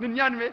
99।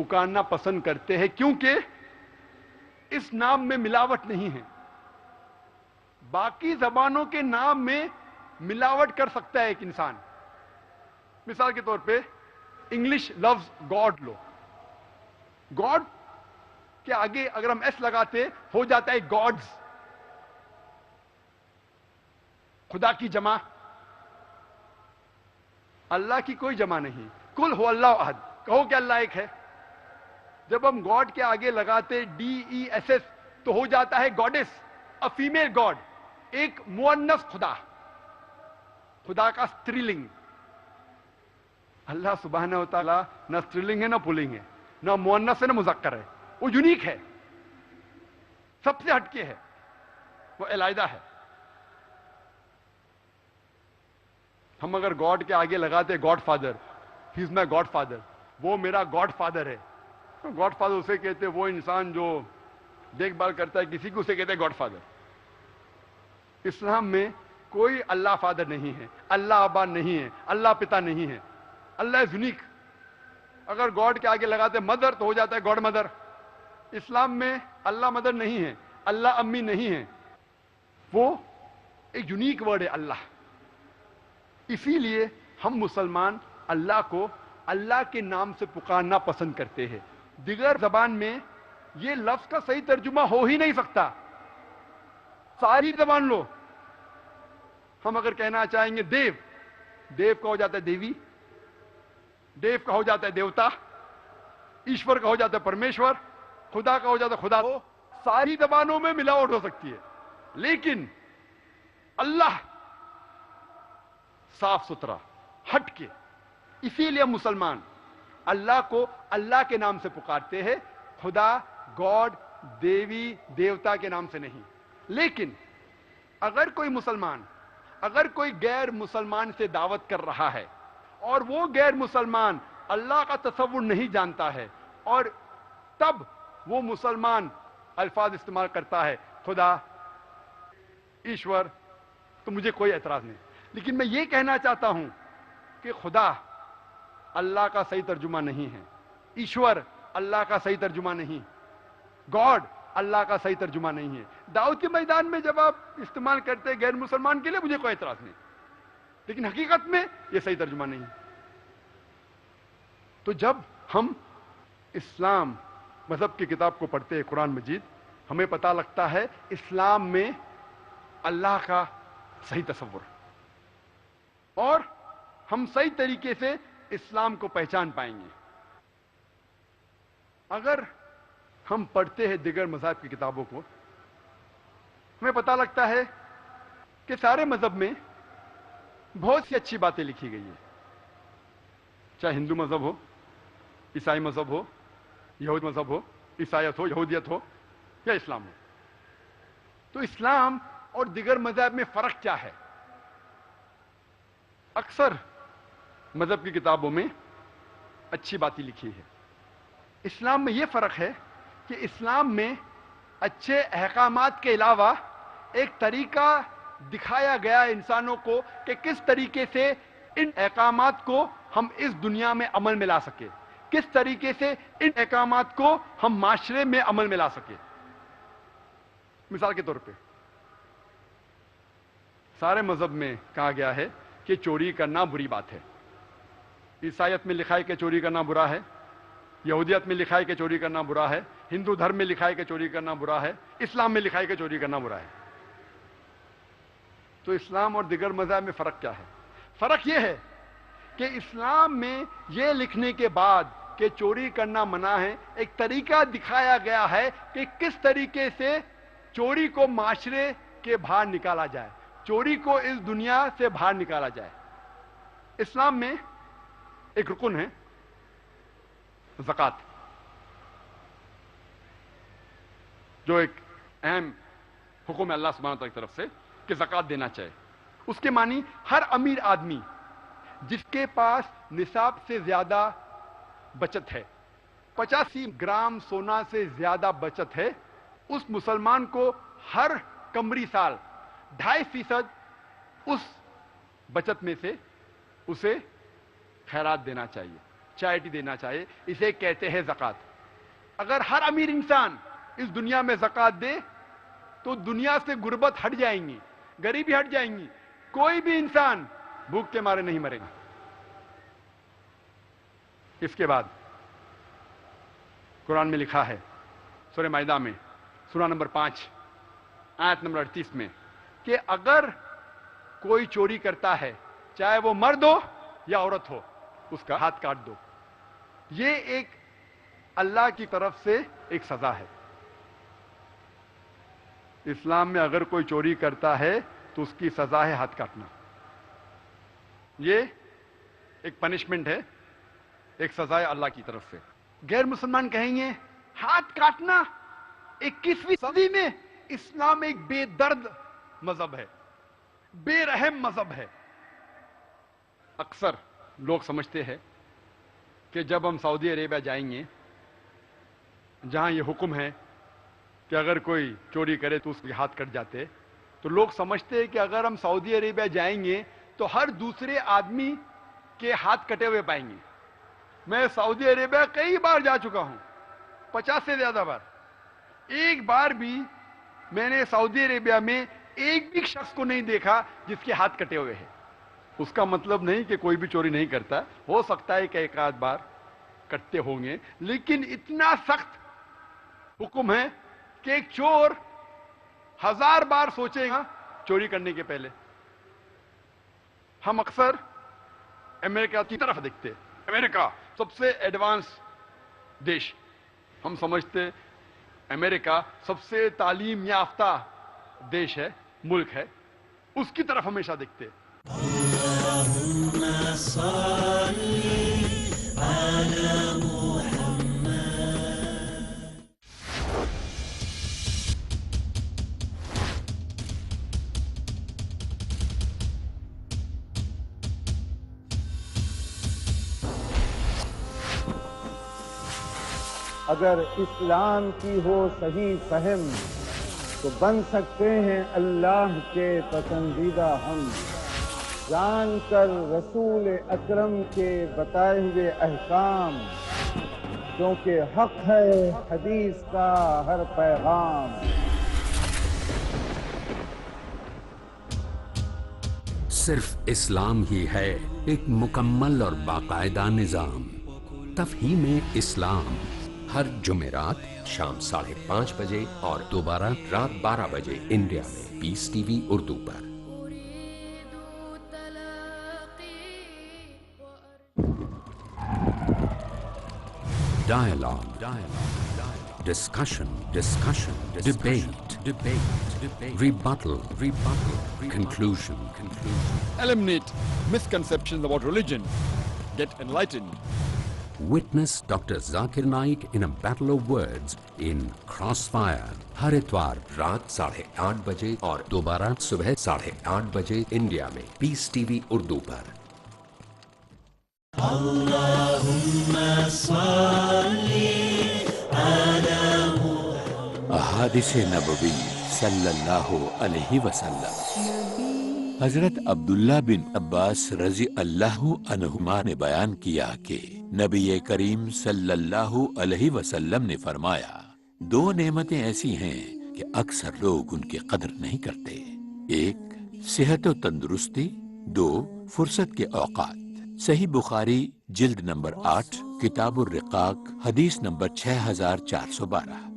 پکارنا پسند کرتے ہیں کیونکہ اس نام میں ملاوٹ نہیں ہے. باقی زبانوں کے نام میں ملاوٹ کر سکتا ہے ایک انسان. مثال کے طور پہ انگلش لفظ گاڈ لو. گاڈ کے آگے اگر ہم ایس لگاتے ہو جاتا ہے گاڈز. خدا کی جمع. اللہ کی کوئی جمع نہیں. کل ہو اللہ احد, کہو کہ اللہ ایک ہے. جب ہم گاڈ کے آگے لگاتے DESS تو ہو جاتا ہے گاڈس, ا فیمیل گاڈ, ایک مؤنث خدا, خدا کا استری. اللہ سبحانہ و تعالیٰ نہ استری ہے نہ پلنگ ہے, نہ مؤنث ہے نہ مذکر ہے. وہ یونیک ہے, سب سے ہٹ کے ہے, وہ علیحدہ ہے. ہم اگر گاڈ کے آگے لگاتے گاڈ فادر, ہی از مائی گاڈ فادر, وہ میرا گاڈ فادر ہے. گاڈ فادر اسے کہتے ہیں وہ انسان جو دیکھ بھال کرتا ہے کسی کو, اسے کہتے ہیں گاڈ فادر. اسلام میں کوئی اللہ فادر نہیں ہے, اللہ ابا نہیں ہے, اللہ پتا نہیں ہے. اللہ از یونیک. اگر گاڈ کے آگے لگاتے مدر تو ہو جاتا ہے گاڈ مدر. اسلام میں اللہ مدر نہیں ہے, اللہ امی نہیں ہے, وہ ایک یونیک ورڈ ہے اللہ. اسی لیے ہم مسلمان اللہ کو اللہ کے نام سے پکارنا پسند کرتے ہیں. دیگر زبان میں یہ لفظ کا صحیح ترجمہ ہو ہی نہیں سکتا. ساری زبان لو, ہم اگر کہنا چاہیں گے دیو, دیو کا ہو جاتا ہے دیوی, دیو کا ہو جاتا ہے دیوتا, ایشور کا ہو جاتا ہے پرمیشور, خدا کا ہو جاتا ہے خدا. وہ ساری زبانوں میں ملاوٹ ہو سکتی ہے, لیکن اللہ صاف ستھرا ہٹ کے. اسی لیے مسلمان اللہ کو اللہ کے نام سے پکارتے ہیں, خدا, گاڈ, دیوی, دیوتا کے نام سے نہیں. لیکن اگر کوئی مسلمان اگر کوئی غیر مسلمان سے دعوت کر رہا ہے اور وہ غیر مسلمان اللہ کا تصور نہیں جانتا ہے, اور تب وہ مسلمان الفاظ استعمال کرتا ہے خدا, ایشور, تو مجھے کوئی اعتراض نہیں. لیکن میں یہ کہنا چاہتا ہوں کہ خدا اللہ کا صحیح ترجمہ نہیں ہے, ایشور اللہ کا صحیح ترجمہ نہیں, گاڈ اللہ کا صحیح ترجمہ نہیں ہے. دعوت کے میدان میں جب آپ استعمال کرتے ہیں غیر مسلمان کے لیے, مجھے کوئی اعتراض نہیں, لیکن حقیقت میں یہ صحیح ترجمہ نہیں. تو جب ہم اسلام مذہب کی کتاب کو پڑھتے ہیں, قرآن مجید, ہمیں پتہ لگتا ہے اسلام میں اللہ کا صحیح تصور, اور ہم صحیح طریقے سے اسلام کو پہچان پائیں گے. اگر ہم پڑھتے ہیں دیگر مذاہب کی کتابوں کو, ہمیں پتہ لگتا ہے کہ سارے مذہب میں بہت سی اچھی باتیں لکھی گئی ہیں, چاہے ہندو مذہب ہو, عیسائی مذہب ہو, یہود مذہب ہو, عیسائیت ہو, یہودیت ہو, یا اسلام ہو. تو اسلام اور دیگر مذاہب میں فرق کیا ہے؟ اکثر مذہب کی کتابوں میں اچھی باتیں لکھی ہے. اسلام میں یہ فرق ہے کہ اسلام میں اچھے احکامات کے علاوہ ایک طریقہ دکھایا گیا انسانوں کو کہ کس طریقے سے ان احکامات کو ہم اس دنیا میں عمل میں لا سکے, کس طریقے سے ان احکامات کو ہم معاشرے میں عمل میں لا سکے. مثال کے طور پہ سارے مذہب میں کہا گیا ہے کہ چوری کرنا بری بات ہے. عیسائیت میں لکھا ہے کہ چوری کرنا برا ہے, یہودیت میں لکھا ہے کہ چوری کرنا برا ہے, ہندو دھرم میں لکھا ہے کہ چوری کرنا برا ہے, اسلام میں لکھا ہے کہ چوری کرنا برا ہے. تو اسلام اور دیگر مذاہب میں فرق کیا ہے؟ فرق یہ ہے کہ اسلام میں یہ لکھنے کے بعد کہ چوری کرنا منع ہے, ایک طریقہ دکھایا گیا ہے کہ کس طریقے سے چوری کو معاشرے کے باہر نکالا جائے, چوری کو اس دنیا سے باہر نکالا جائے. اسلام میں ایک رکن ہے زکوٰۃ, جو ایک اہم حکم ہے اللہ سبحانہ وتعالیٰ کی طرف سے کہ زکوٰۃ دینا چاہیے. اس کے معنی ہر امیر آدمی جس کے پاس نصاب سے زیادہ بچت ہے, 85 گرام سونا سے زیادہ بچت ہے, اس مسلمان کو ہر قمری سال 2.5% اس بچت میں سے اسے خیرات دینا چاہیے. چیریٹی دینا چاہے، اسے کہتے ہیں زکوٰۃ۔ اگر ہر امیر انسان اس دنیا میں زکوٰۃ دے تو دنیا سے غربت ہٹ جائیں گی، غریبی ہٹ جائیں گی، کوئی بھی انسان بھوک کے مارے نہیں مرے گا۔ اس کے بعد قرآن میں لکھا ہے سورہ مائدہ میں سورہ نمبر 5 آیت نمبر 38 میں کہ اگر کوئی چوری کرتا ہے، چاہے وہ مرد ہو یا عورت ہو، اس کا ہاتھ کاٹ دو۔ یہ ایک اللہ کی طرف سے ایک سزا ہے۔ اسلام میں اگر کوئی چوری کرتا ہے تو اس کی سزا ہے ہاتھ کاٹنا۔ یہ ایک پنشمنٹ ہے، ایک سزا ہے اللہ کی طرف سے۔ غیر مسلمان کہیں گے ہاتھ کاٹنا 21ویں صدی میں اسلام ایک بے درد مذہب ہے، بے رحم مذہب ہے۔ اکثر لوگ سمجھتے ہیں کہ جب ہم سعودی عربیہ جائیں گے جہاں یہ حکم ہے کہ اگر کوئی چوری کرے تو اس کے ہاتھ کٹ جاتے، تو لوگ سمجھتے ہیں کہ اگر ہم سعودی عربیہ جائیں گے تو ہر دوسرے آدمی کے ہاتھ کٹے ہوئے پائیں گے۔ میں سعودی عربیہ کئی بار جا چکا ہوں، 50 سے زیادہ بار۔ ایک بار بھی میں نے سعودی عربیہ میں ایک بھی شخص کو نہیں دیکھا جس کے ہاتھ کٹے ہوئے ہیں۔ اس کا مطلب نہیں کہ کوئی بھی چوری نہیں کرتا، ہو سکتا ہے کہ ایک آدھ بار کٹتے ہوں گے، لیکن اتنا سخت حکم ہے کہ ایک چور 1000 بار سوچے گا چوری کرنے کے پہلے۔ ہم اکثر امریکہ کی طرف دیکھتے ہیں، امریکہ سب سے ایڈوانس دیش، ہم سمجھتے امریکہ سب سے تعلیم یافتہ دیش ہے، ملک ہے، اس کی طرف ہمیشہ دیکھتے ہیں۔ اگر اسلام کی ہو صحیح فہم تو بن سکتے ہیں اللہ کے پسندیدہ ہم، جان کر رسول اکرم کے بتائے ہوئے احکام، کیونکہ حق ہے حدیث کا ہر پیغام۔ صرف اسلام ہی ہے ایک مکمل اور باقاعدہ نظام۔ تفہیم اسلام ہر جمعرات شام 5:30 بجے اور دوبارہ رات 12 بجے انڈیا میں پیس ٹی وی اردو پر۔ Dialogue, discussion, debate, rebuttal, conclusion. Eliminate misconceptions about religion. Get enlightened. Witness Dr. Zakir Naik in a battle of words in Crossfire ہر اتوار رات 8:30 بجے اور دوبارہ صبح 8:30 بجے انڈیا میں پیس ٹی وی اردو پر۔ احادیث نبوی صلی اللہ علیہ وسلم۔ حضرت عبداللہ بن عباس رضی اللہ عنہما نے بیان کیا کہ نبی کریم صلی اللہ علیہ وسلم نے فرمایا، 2 نعمتیں ایسی ہیں کہ اکثر لوگ ان کی قدر نہیں کرتے، 1 صحت و تندرستی، 2 فرصت کے اوقات۔ صحیح بخاری جلد نمبر 8 کتاب الرقاق حدیث نمبر 6412۔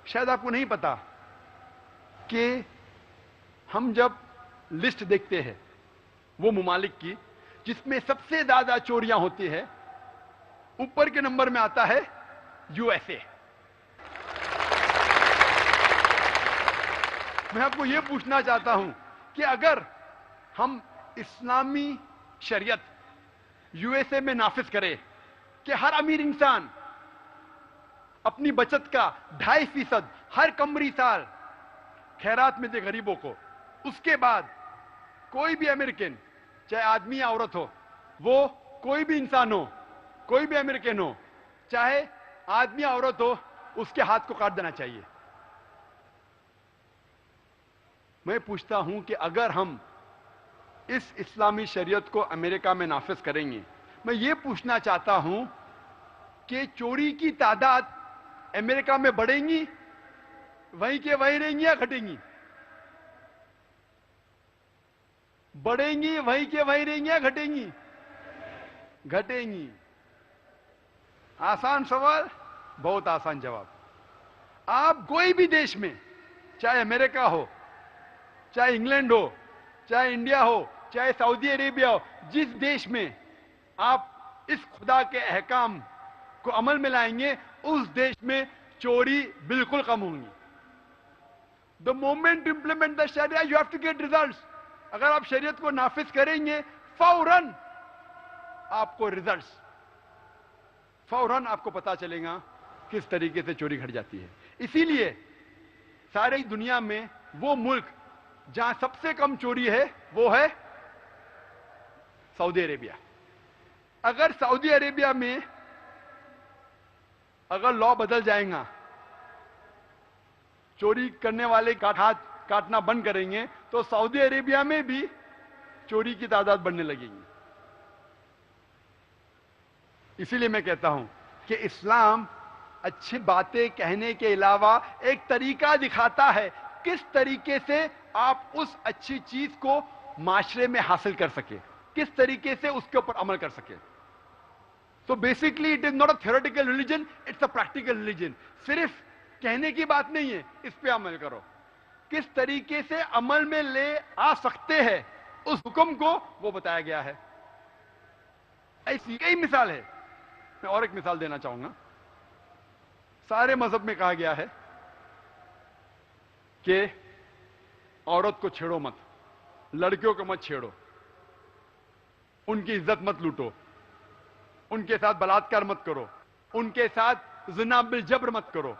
شاید آپ کو نہیں پتا کہ ہم جب لسٹ دیکھتے ہیں وہ ممالک کی جس میں سب سے زیادہ چوریاں ہوتی ہے، اوپر کے نمبر میں آتا ہے USA۔ میں آپ کو یہ پوچھنا چاہتا ہوں کہ اگر ہم اسلامی شریعت USA میں نافذ کرے کہ ہر امیر انسان اپنی بچت کا 2.5% ہر قمری سال خیرات میں دے غریبوں کو، اس کے بعد کوئی بھی امریکن، چاہے آدمی یا عورت ہو، وہ کوئی بھی انسان ہو، کوئی بھی امریکن ہو، چاہے آدمی عورت ہو اس کے ہاتھ کو کاٹ دینا چاہیے. میں پوچھتا ہوں کہ اگر ہم اس اسلامی شریعت کو امریکہ میں نافذ کریں گے, میں یہ پوچھنا چاہتا ہوں کہ چوری کی تعداد امریکہ میں بڑھیں گی, وہیں کے وہیں رہیں گی یا گھٹیں گی؟ بڑھیں گی وہیں کے وہیں رہیں گی یا گھٹیں گی؟ گھٹیں گی. آسان سوال, بہت آسان جواب. آپ کوئی بھی دیش میں, چاہے امریکہ ہو, چاہے انگلینڈ ہو, چاہے انڈیا ہو, چاہے سعودی عربیہ ہو, جس دیش میں آپ اس خدا کے احکام کو عمل میں لائیں گے, اس دیش میں چوری بالکل کم ہوں گی. The moment you implement the Sharia, you have to get results. اگر آپ شریعت کو نافذ کریں گے, فوراً آپ کو ریزلٹس, فوراً آپ کو پتا چلے گا کس طریقے سے چوری گھٹ جاتی ہے. اسی لیے ساری دنیا میں وہ ملک جہاں سب سے کم چوری ہے وہ ہے سعودی عربیہ. اگر سعودی عربیہ میں اگر لا بدل جائیں گا, چوری کرنے والے کا ہاتھ کاٹنا بند کریں گے, تو سعودی عربیہ میں بھی چوری کی تعداد بڑھنے لگے گی. اسی لیے میں کہتا ہوں کہ اسلام اچھی باتیں کہنے کے علاوہ ایک طریقہ دکھاتا ہے کس طریقے سے آپ اس اچھی چیز کو معاشرے میں حاصل کر سکے, کس طریقے سے اس کے اوپر عمل کر سکے. So basically it is not a theoretical religion, it's a practical religion. صرف کہنے کی بات نہیں ہے, اس پہ عمل کرو. کس طریقے سے عمل میں لے آ سکتے ہیں اس حکم کو, وہ بتایا گیا ہے. ایسی کئی مثال ہے. میں اور ایک مثال دینا چاہوں گا. سارے مذہب میں کہا گیا ہے کہ عورت کو چھیڑو مت, لڑکیوں کو مت چھیڑو, ان کی عزت مت لوٹو, ان کے ساتھ بلاತ್ಕಾರ مت کرو, ان کے ساتھ زنا بالجبر مت کرو.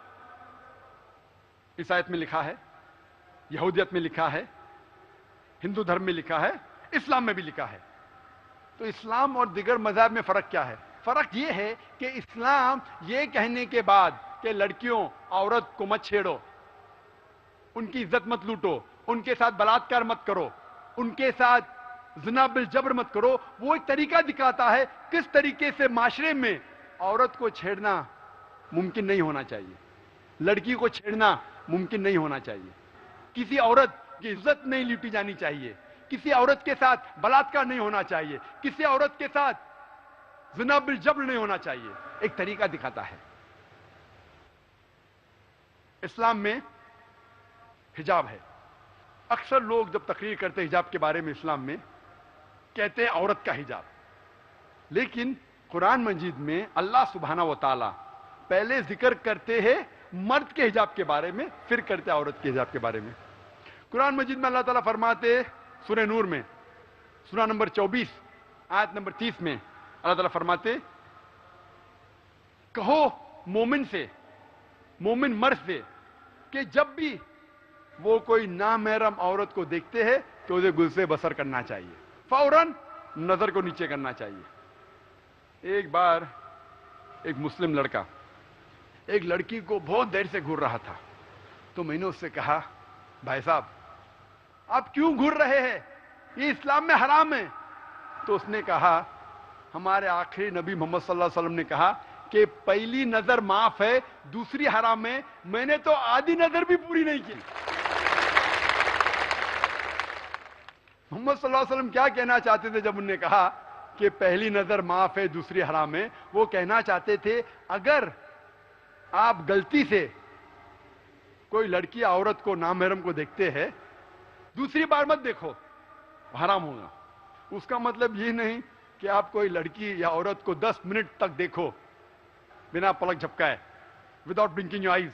عیسائیت میں لکھا ہے, یہودیت میں لکھا ہے, ہندو دھرم میں لکھا ہے, اسلام میں بھی لکھا ہے. تو اسلام اور دیگر مذاہب میں فرق کیا ہے؟ فرق یہ ہے کہ اسلام یہ کہنے کے بعد کہ لڑکیوں, عورت کو مت چھیڑو, ان کی عزت مت لوٹو, ان کے ساتھ بلاತ್ಕಾರ مت کرو, ان کے ساتھ زنا بالجبر مت کرو, وہ ایک طریقہ دکھاتا ہے کس طریقے سے معاشرے میں عورت کو چھیڑنا ممکن نہیں ہونا چاہیے, لڑکی کو چھیڑنا ممکن نہیں ہونا چاہیے, کسی عورت کی عزت نہیں لوٹی جانی چاہیے, کسی عورت کے ساتھ بلاತ್ಕಾರ نہیں ہونا چاہیے, کسی عورت کے ساتھ زنا بالجبر نہیں ہونا چاہیے. ایک طریقہ دکھاتا ہے. اسلام میں حجاب ہے. اکثر لوگ جب تقریر کرتے حجاب کے بارے میں اسلام میں کہتے ہیں عورت کا حجاب, لیکن قرآن مجید میں اللہ سبحانہ و تعالی پہلے ذکر کرتے ہیں مرد کے حجاب کے بارے میں, پھر کرتے ہیں عورت کے حجاب کے بارے میں. قرآن مجید میں اللہ تعالیٰ فرماتے ہیں سورہ نور میں, سورہ نمبر 24 آیت نمبر 30 میں اللہ تعالیٰ فرماتے, کہو مومن سے, مومن مرد سے, کہ جب بھی وہ کوئی نامحرم عورت کو دیکھتے ہیں تو اسے گل سے بسر کرنا چاہیے, فوراً نظر کو نیچے کرنا چاہیے. ایک بار ایک مسلم لڑکا ایک لڑکی کو بہت دیر سے گھور رہا تھا, تو میں نے اس سے کہا, بھائی صاحب آپ کیوں گھور رہے ہیں, یہ اسلام میں حرام ہے. تو اس نے کہا, ہمارے آخری نبی محمد صلی اللہ علیہ وسلم نے کہا کہ پہلی نظر معاف ہے, دوسری حرام ہے, میں نے تو آدھی نظر بھی پوری نہیں کی. محمد صلی اللہ علیہ وسلم کیا کہنا چاہتے تھے جب انہوں نے کہا کہ پہلی نظر معاف ہے دوسری حرام ہے؟ وہ کہنا چاہتے تھے اگر آپ غلطی سے کوئی لڑکی عورت کو نامحرم کو دیکھتے ہیں, دوسری بار مت دیکھو, حرام ہوگا. اس کا مطلب یہ نہیں کہ آپ کوئی لڑکی یا عورت کو 10 منٹ تک دیکھو بنا پلک جھپکائے, وداؤٹ بلنکنگ یور آئیز.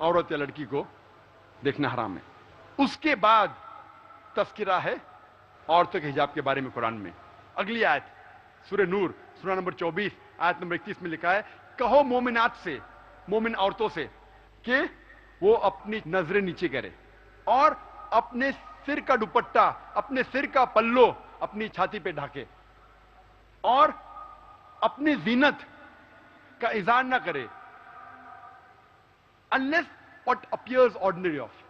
عورت یا لڑکی کو دیکھنا حرام ہے. اس کے بعد تذکرہ ہے عورتوں کے حجاب کے بارے میں قرآن میں. اگلی آیت سورہ نور سورہ نمبر 24 آیت نمبر 31 میں لکھا ہے, کہو مومنات سے, مومن عورتوں سے, کہ وہ اپنی نظریں نیچے کرے اور اپنے سر کا دوپٹہ, اپنے سر کا پلو اپنی چھاتی پہ ڈھاکے, اور اپنی زینت کا اظہار نہ کرے unless what appears ordinary of,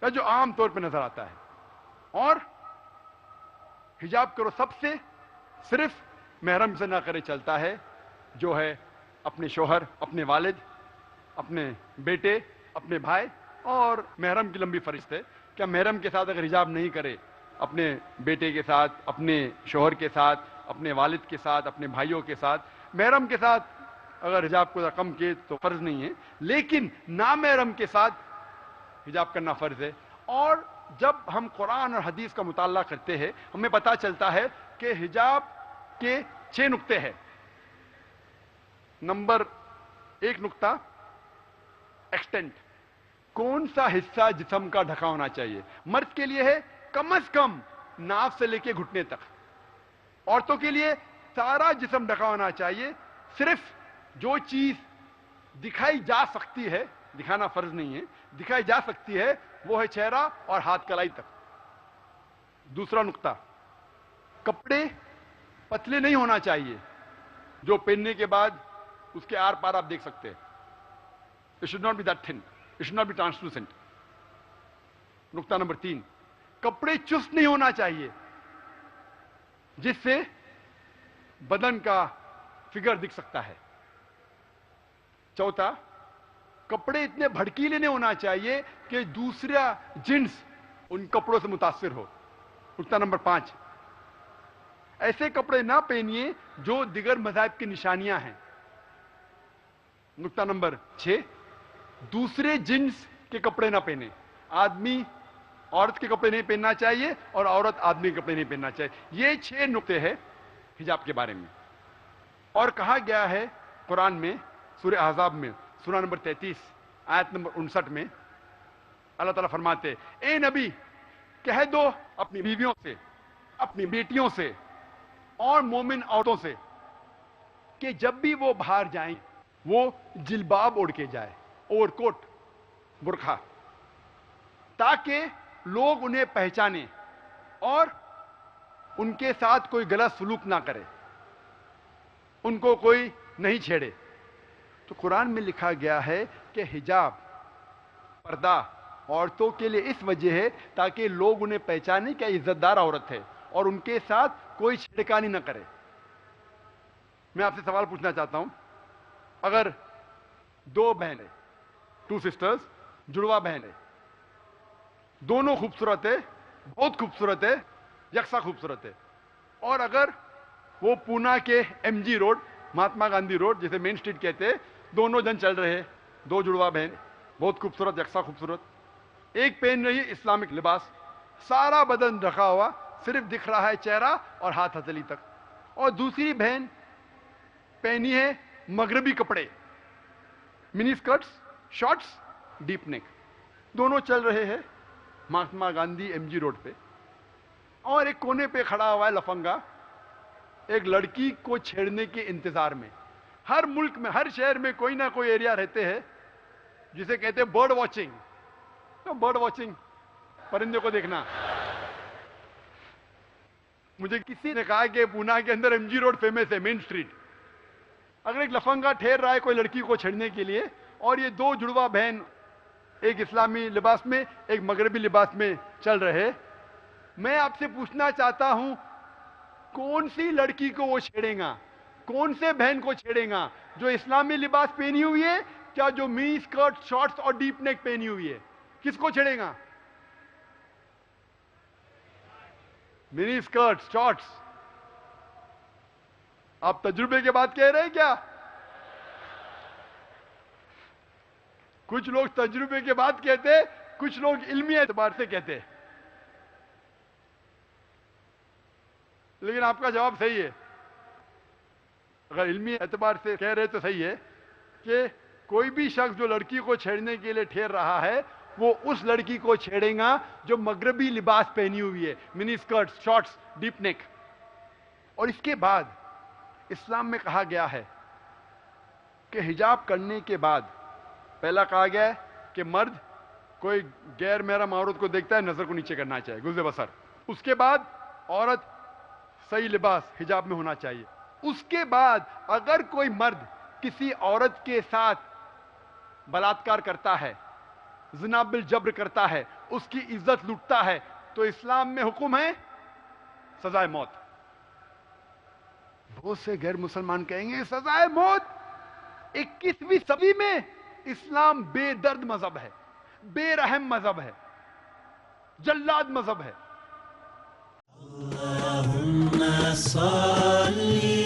یا جو عام طور پہ نظر آتا ہے. اور حجاب کرو سب سے صرف محرم سے نہ کرے چلتا ہے، جو ہے اپنے شوہر، اپنے والد، اپنے بیٹے، اپنے بھائی. اور محرم کی لمبی فہرست ہے. کیا محرم کے ساتھ اگر حجاب نہیں کرے، اپنے بیٹے کے ساتھ، اپنے شوہر کے ساتھ، اپنے والد کے ساتھ، اپنے بھائیوں کے ساتھ، محرم کے ساتھ اگر حجاب کو رقم کیے تو فرض نہیں ہے، لیکن نامحرم کے ساتھ حجاب کرنا فرض ہے. اور جب ہم قرآن اور حدیث کا مطالعہ کرتے ہیں ہمیں پتہ چلتا ہے کہ حجاب کے 6 نقطے ہیں. نمبر 1 نقطہ ایکسٹینٹ، کون سا حصہ جسم کا ڈھکا ہونا چاہیے. مرد کے لیے ہے کم از کم ناف سے لے کے گھٹنے تک، عورتوں کے لیے سارا جسم ڈھکا ہونا چاہیے. صرف جو چیز دکھائی جا سکتی ہے، دکھانا فرض نہیں ہے، دکھائی جا سکتی ہے وہ ہے چہرہ اور ہاتھ کلائی تک. دوسرا نقطہ، کپڑے پتلے نہیں ہونا چاہیے جو پہننے کے بعد اس کے آر پار آپ دیکھ سکتے ہیں. It should not be that thin. It should not be translucent. نقطہ نمبر 3، کپڑے چست نہیں ہونا چاہیے جس سے بدن کا فگر دکھ سکتا ہے. چوتھا، کپڑے اتنے بھڑکیلے نہیں ہونا چاہیے کہ دوسرا جنس ان کپڑوں سے متاثر ہو. نقطہ نمبر 5، ایسے کپڑے نہ پہنیے جو دیگر مذاہب کی نشانیاں ہیں. نقطہ نمبر 6، دوسرے جنس کے کپڑے نہ پہنے. آدمی عورت کے کپڑے نہیں پہننا چاہیے اور عورت آدمی کے کپڑے نہیں پہننا چاہیے. یہ 6 نقطے ہیں حجاب کے بارے میں. اور کہا گیا ہے قرآن میں سورہ احزاب میں سورہ نمبر 33 آیت نمبر 59 میں اللہ تعالیٰ فرماتے، اے نبی کہہ دو اپنی بیویوں سے، اپنی بیٹیوں سے اور مومن عورتوں سے کہ جب بھی وہ باہر جائیں وہ جلباب اوڑھ کے جائے، اوور کوٹ، برقع، تاکہ لوگ انہیں پہچانیں اور ان کے ساتھ کوئی غلط سلوک نہ کرے، ان کو کوئی نہیں چھیڑے. تو قرآن میں لکھا گیا ہے کہ حجاب، پردہ عورتوں کے لیے اس وجہ ہے تاکہ لوگ انہیں پہچانیں کہ عزت دار عورت ہے اور ان کے ساتھ کوئی چھڑکانی نہ کرے. میں آپ سے سوال پوچھنا چاہتا ہوں، اگر 2 بہنیں، 2 سسٹرز، جڑوا بہن ہے، دونوں خوبصورت ہے، بہت خوبصورت ہے، یکساں خوبصورت ہے، اور اگر وہ پونا کے M G road, Mahatma Gandhi road جسے مین اسٹریٹ کہتے ہیں، دونوں جن چل رہے ہیں، 2 جڑوا بہن، بہت خوبصورت، یکساں خوبصورت. ایک پہن رہی ہے اسلامک لباس، سارا بدن ڈھکا ہوا، صرف دکھ رہا ہے چہرہ اور ہاتھ ہتھیلی تک، اور دوسری بہن پہنی ہے مغربی کپڑے، mini skirts, shorts, deep neck. دونوں چل رہے ہیں Mahatma Gandhi M G road پہ، اور ایک کونے پہ کھڑا ہوا ہے لفنگا ایک لڑکی کو چھیڑنے کے انتظار میں. ہر ملک میں، ہر شہر میں کوئی نہ کوئی ایریا رہتے ہیں جسے کہتے ہیں برڈ واچنگ. برڈ واچنگ، پرندے کو دیکھنا. مجھے کسی نے کہا کہ پونا کے اندر ایم جی روڈ فیمس ہے، مین اسٹریٹ. اگر ایک لفنگا ٹھہر رہا ہے کوئی لڑکی کو چھیڑنے کے لیے اور یہ 2 جڑوا بہن ایک اسلامی لباس میں ایک مغربی لباس میں چل رہے، میں آپ سے پوچھنا چاہتا ہوں کون سی لڑکی کو وہ چھیڑے گا؟ کون سے بہن کو چھیڑے گا؟ جو اسلامی لباس پہنی ہوئی ہے کیا جو منی اسکرٹ، شارٹس اور ڈیپ نیک پہنی ہوئی ہے؟ کس کو چھیڑے گا؟ منی اسکرٹ، شارٹس. آپ تجربے کے بعد کہہ رہے ہیں کیا؟ کچھ لوگ تجربے کے بعد کہتے، کچھ لوگ علمی اعتبار سے کہتے. لیکن آپ کا جواب صحیح ہے. اگر علمی اعتبار سے کہہ رہے تو صحیح ہے کہ کوئی بھی شخص جو لڑکی کو چھیڑنے کے لیے ٹھہر رہا ہے وہ اس لڑکی کو چھیڑے گا جو مغربی لباس پہنی ہوئی ہے، منی اسکرٹ، شارٹس، ڈیپ نیک. اور اس کے بعد اسلام میں کہا گیا ہے کہ حجاب کرنے کے بعد پہلا کہا گیا ہے کہ مرد کوئی غیر محرم عورت کو دیکھتا ہے نظر کو نیچے کرنا چاہیے، گزر بسر. اس کے بعد عورت صحیح لباس حجاب میں ہونا چاہیے. اس کے بعد اگر کوئی مرد کسی عورت کے ساتھ بلاತ್ಕಾರ کرتا ہے، زنا بالجبر کرتا ہے، اس کی عزت لوٹتا ہے، تو اسلام میں حکم ہے سزائے موت. بہت سے غیر مسلمان کہیں گے سزائے موت. 21ویں صدی میں اسلام بے درد مذہب ہے، بے رحم مذہب ہے، جلاد مذہب ہے. اللہم صلی